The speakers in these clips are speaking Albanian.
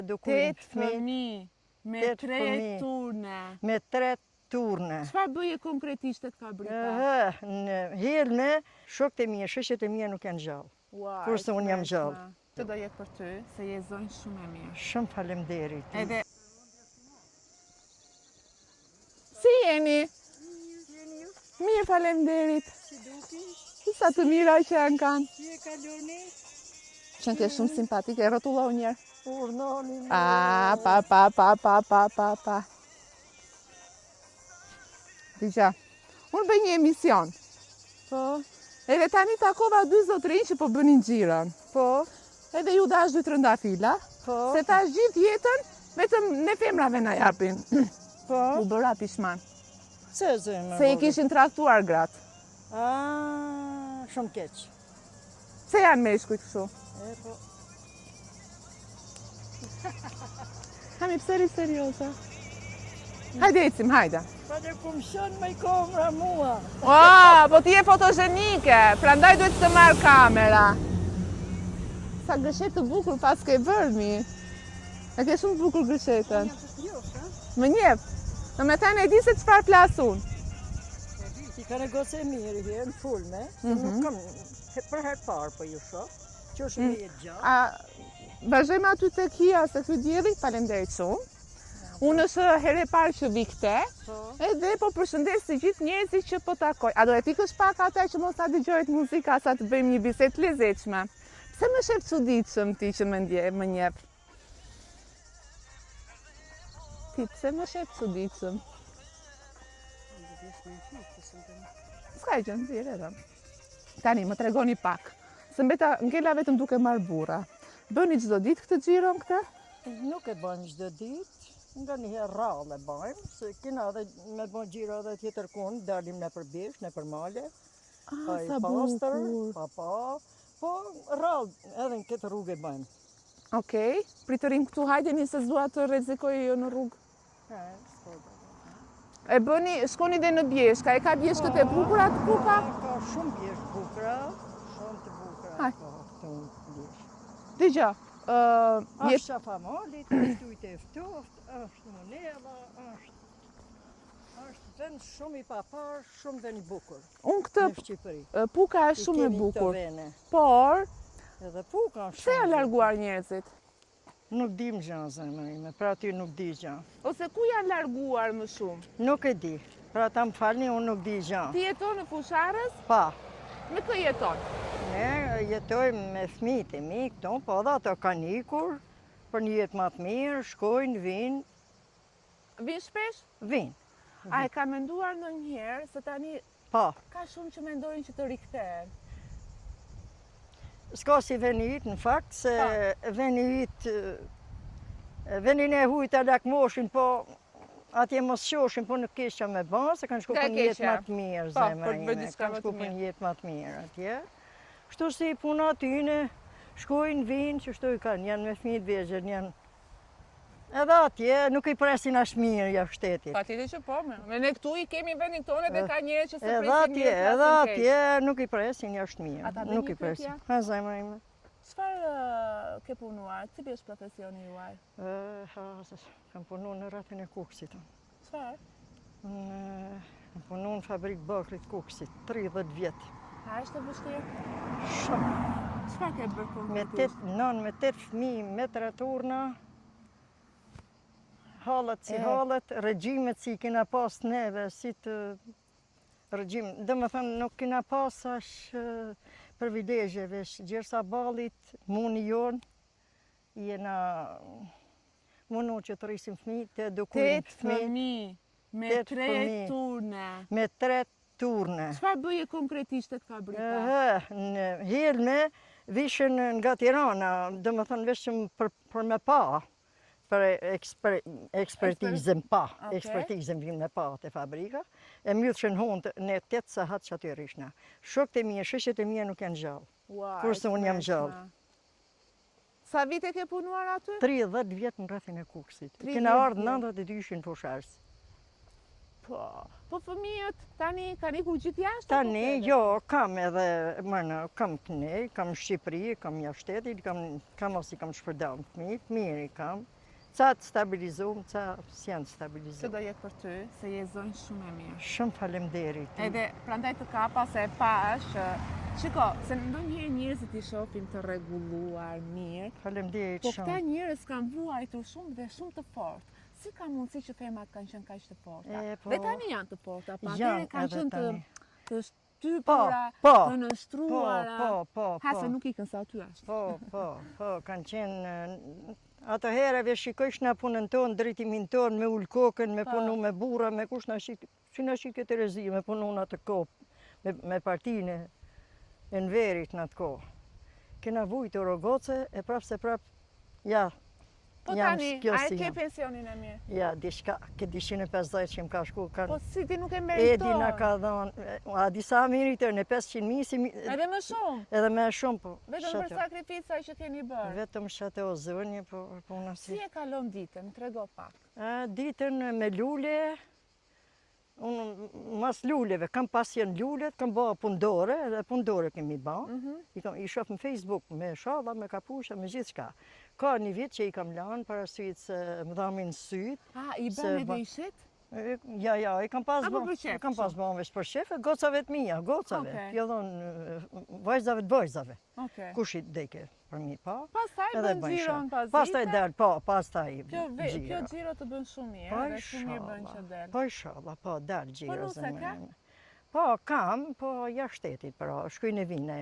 8 fëmijë me 3 turne. Me 3 turne. Çfarë bëje konkretisht tek fabrika? Në Helme, shokët e mia, shoqet e mia nuk janë gjallë. Kurse unë jam gjallë. Të do jetë për ty, se je zonjë shumë e mirë. Shumë faleminderit. Edhe... Si jeni? Mirë, faleminderit. Si duki? Sa të mira që janë kanë. Si e kaloni? Qënë ke shumë simpatike, rrotullo njerë. Urnoni. Pa. Digja, unë bëj një emision. Po. Edhe tani takova 2 zotrinj që po bënin xhiron. Po. Edhe ju dash 2 trëndafila. Po. Se tash gjithë jetën, vetëm ne femrave na japin. Po. U bëra pishman. Se zemë. Se i kishin traktuar gratë. Shumë keq. Se janë meshkujt kështu. Po. Kam i pëseri serioza. Hajde ecim, hajde. Pa dhe kum shën me i kamera mua. Po ti je fotogenike, prandaj duhet të marrë kamera. Sa gëshet të bukur pas ke vërmi. E ke shumë bukur gëshetën. Më njef. Në me thënë e di se çfarë flas unë. Ti ka negocë e mirë, në fulme. Nuk kam për herë parë po ju shoh. Që është me jetë gjatë. Vazhdojmë aty tek hija se ky dielli, faleminderit shumë. Unë është herë e parë që vi këte, edhe po përshëndes të gjithë njerëzit që po takoj. A do e pikësh pak ata që mos ta dëgjojnë muzika, sa të bëjmë një bisedë të lezetshme. Pse më shef çuditshëm ti që më njeh? Ti pse më shef çuditshëm? S'ka gjë, nxjerr edhe. Tani më tregoni pak. Se mbeta ngela vetëm duke marr burra. Bëni çdo ditë këtë xhiron këtë? Nuk e bën çdo ditë. Nga një herë rrallë e bajmë, se kina edhe me bën xhiro edhe tjetër kund, dalim në përbish, në përmale. Sa bukur. Po rrallë edhe në këtë rrugë e bajmë. Okej, pritërim këtu, hajdeni se s'dua të rrezikoj jo në rrugë. E bëni, shkoni dhe në Bjeshka, e ka Bjeshkët e bukura të buka? Ka shumë Bjeshkë bukura, shumë të bukura. Dëgjo, është Shafamalit, është ujtë e ftoft, është Monella, është vend shumë i papar, shumë vend i bukur. Unë këtë puka është shumë e bukur, por edhe puka është pse janë larguar njerëzit? Nuk dim gjë, zemërime, pra ty nuk di gjë. Ose ku janë larguar më shumë? Nuk e di, pra ta më falni, unë nuk di gjë. Ti jeton në Fusharës? Pa. Me kë jeton? Ne jetojmë me fëmijët e mi këto, po edhe ato kanë ikur për një jetë më të mirë, shkojnë, vinë. Vinë shpesh? Vinë. A e ka menduar ndonjëherë se tani ka shumë që mendojnë që të rikthehen? S'ka si venit, në fakt, se venin e hujta lakmoshin, po atje mos shoshin, po nuk kisha me ba, se kanë shku për një jetë më të mirë, zemra ime, kanë shku për një jetë më të mirë atje. Kështu si puna atyne, shkojnë, vinë, që shtu i kanë, janë me fëmijët vegjël, janë. Edhe atje nuk i presin ashtë mirë jashtë shtetit. Patjetër që po, me ne këtu i kemi vendin tonë dhe ka njerëz që se presin mirë. Edhe atje nuk i presin jashtë mirë. Ata bëjnë një pyetje? Ha, zemra ime. Çfarë ke punuar? Cili është profesioni juaj? Kam punu në rrethin e kuksit. Çfarë? Kam punu në fabrikë bakrit kuksit, 30 vjetë. A është e vështirë? Shumë. Çfarë ke bërë konkretisht? Me 8 fëmijë, me 3 turna, halët si halët, regjimet si kina pas neve, si të regjim. Dhe me thënë, nuk kina pas ashtë privilegjeve, gjersa balit, muni jonë, jena munu që të rrisim fëmijë, të edukujmë 8 fëmijë, me 3 turne. Me 3 turne. Çfarë bëje konkretisht tek fabrika? Në Helme, vishën nga Tirana, dhe me thënë vishëm për me pa, për ekspertizëm pa, ekspertizëm vim me pa të fabrika, e mjëthëshën hundë në 8 sahat që aty rishna. Shokët e mija, shëshet e mija nuk janë gjallë, kurse unë jam gjallë. Sa vite ke punuar aty? 30 vjetë në rrethin e kuksit. Kena ardhë 92 në Fusharës. Po fëmijët tani kanë ikur gjithë jashtë? Tani, jo, kam edhe, kam kënej, kam Shqipëri, kam jashtë shtetit, kam ose kam shpërdam fëmijët, mirë i kam. Ca të stabilizuam, ca s'janë stabilizuam. Se do jetë për ty, se je zonjë shumë e mirë. Shumë faleminderit. Edhe prandaj të kapa se pash, shiko, se ndonjëherë njerëzit i shohim të rregulluar, mirë. Faleminderit Po shumë. këta njerëz kanë vuajtur shumë dhe shumë të fortë. Si ka mundësi që femrat kanë qenë kaq të forta? Po, Dhe tani janë të forta, pa janë atëherë kanë edhe qenë tani. të shtypura, Po, të nështruara. Ha, se nuk ikën sa aty ashtu. Po, kanë qenë. Atëherëve shikojsh na punën tonë, drejtimin tonë, me ul kokën, me punu me burra, me kush na shik, si na shikë Terezi, me punu në atë kohë, me partinë e Enverit në atë kohë. Kena vujtë rogoce, e prapë se prapë, ja, Po tani, a e ke pensionin e mirë? Ja, diçka, ke 250 që më ka shku. Po si ti nuk e meriton? Edi na ka dhënë, a disa meritën e 500.000. Edhe më shumë? Edhe më shumë, po. Vetëm për sakrifica që keni bërë? Vetëm shate o zënje, po unë Si e kalon ditën? Trego pak. Ditën me lule, unë mas luleve, kam pasjen lulet, kam bëha pundore, edhe pundore kemi ba. I shof në Facebook, me shalla, me kapusha, me gjithë shka. Ka një vit që i kam lanë, për arsujt se më dhamin syt. I bën edhe i shit? Ja, i kam pas bon vesh për shef, gocave të mija, gocave. Jo dhonë vajzave të vajzave. Kushit deke për mi, pa. Pastaj bën gjiron pas vite? Pastaj del, po, pastaj gjiro. Kjo gjiro të bën shumë mirë, dhe shumë mirë bën që del. Po inshallah, po, del gjiro. Po nuse ka? Po, kam, po jashtë shtetit, pra, shkuj në vine.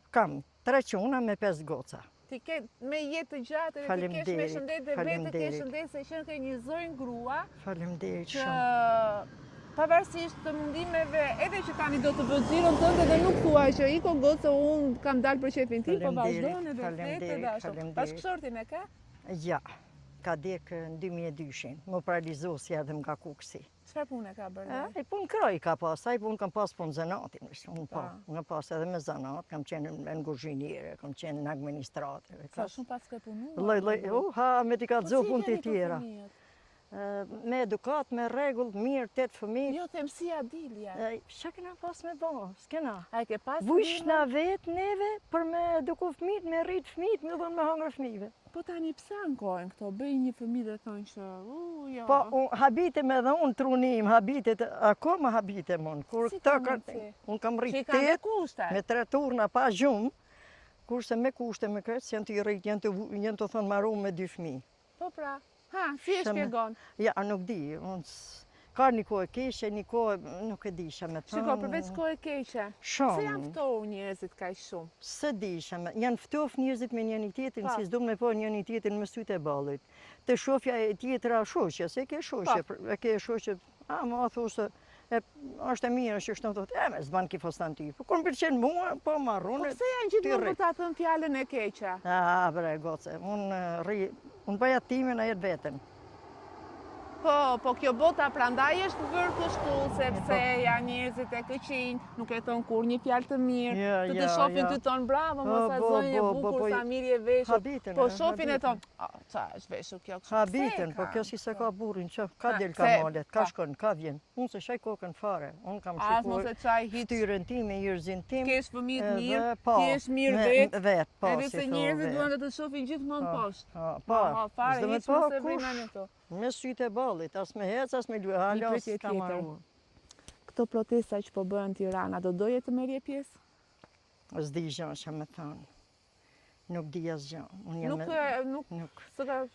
Kam 3 quna me 5 goca. Ti ke me jetë të gjatë, dhe ti kesh me shëndet dhe vetë ke shëndet se që ke një zonjë grua. Faleminderit shumë. Që pavarësisht të mundimeve, edhe që tani do të bëj xhiron tënde dhe nuk thua që iko gocë unë kam dalë për shefin tim, po vazhdojnë edhe fletë dhe ashtu. Bashkëshortin e ka? Ja, ka dekë në 2002, më paralizosja edhe nga kuksi. Çfarë pune ka bërë? I punë kroj ka pas, ai punë kam pas punë zanatin, unë pas edhe me zanat, kam qenë në guzhinire, kam qenë në administratë. Sa shumë pas ke punu? Me t'i ka dzohë punë të tjera. Me edukat, me regull, mirë, 8 fëmijë. Jo, të mësia dilja. Qa kena pas me bo, s'kena. A ke pas Vush na vetë neve për me eduku fëmijët, me rritë fëmijët, me dhënë me hangër fëmijëve. Po tani pse ankojnë këto? Bëj një fëmijë dhe thonë që, jo. Po, habite me dhe unë trunim, habite, akoma habite mon. Si ka mundësi? Unë kam rritë 8, me 3 turna pa gjumë, kurse me kushte me këtë, janë të i rritë, janë të thonë maru me 2 fëmijë. Po pra, si e shpjegon? Ja, nuk di, ka një kohë keqe, një kohë nuk e disha me të. Shiko, përveç kohë keqe, shumë. Se janë ftohu njerëzit kaq shumë? Se disha, janë ftof njerëzit me njëni tjetrin, si s'do me po njëni tjetrin me sytë e ballit. Të shofja e tjetra shoqe, se ke shoqe, ma thosë, është e mirë që shtë në thotë, me s'ban ki fostan ti. Po kur më përqenë mua, po marrune. Po pse janë gjithmonë për ta thënë fjallën e keqe? Bre, goce, unë bëja timin a jetë vetën. Po kjo bota prandaj është bërë kështu, sepse janë njerëzit e këqinj, nuk e thonë kur një fjalë të mirë, të shohin të tonë bravo, mos a zonjë e bukur, sa mirë je veshur, po shohin e thonë, qa është veshur kjo kështu, habitën, po kjo si se ka burin, që ka del ka malet, ka shkon, ka vjen, unë se shaj kokën fare, unë kam shikuar ftyrën tim e jërzin tim, kesh fëmijët mirë, kesh mirë vetë, edhe se njerëzit duan të të shohin gjithmonë poshtë, fare, hiç mos e bëjmë në to. Me sytë e ballit, as me hec, as me luaj, halas ka marrë. Këto protesta që po bëhen në Tirana, do doje të merrje pjesë? S'di gjë që me thonë. Nuk di asgjë.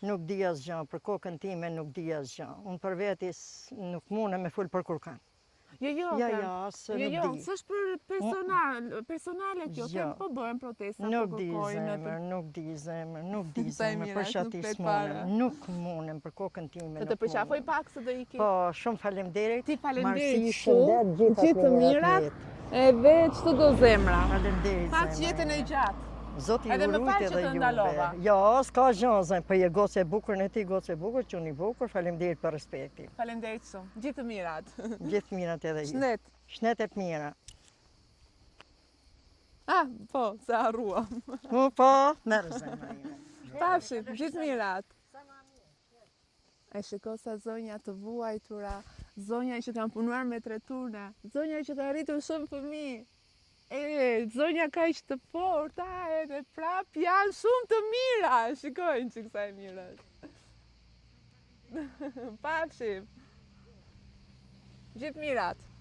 Nuk di asgjë, për kokën time nuk di asgjë. Unë për vetis nuk mune me full për kurkan. Jo, se nuk di. S'është për personale kjo, po bëhen protesta, nuk di zemër, për shatis munem, nuk munem për kokën time. Të përqafoj pak se do iki. Po, shumë falemderit. Ti falemderit shumë, gjithë të mirat, edhe qëtë do zemra. Falemderit zemra. Faqë jetën e gjatë. Zoti edhe më falë që të ndalova. Jo, s'ka gjënë, për je goce e bukur, në ti goce e bukur, që unë i bukur, falemderit për respekti. Falemderit shumë, gjithë të mirat. Gjithë mirat edhe ju. Shnet. Shnetet mira. Po, se arruam. Po, merë zemra ime. Pafshim, gjithë mirat. E shiko sa zonja të vuajtura, zonja që kanë punuar me treturna, zonja që kanë rritur shumë fëmijë. Zonja ka që të forta, edhe prap janë shumë të mira. Shikojnë që kësa e mira. Pafshim. Gjithë mirat.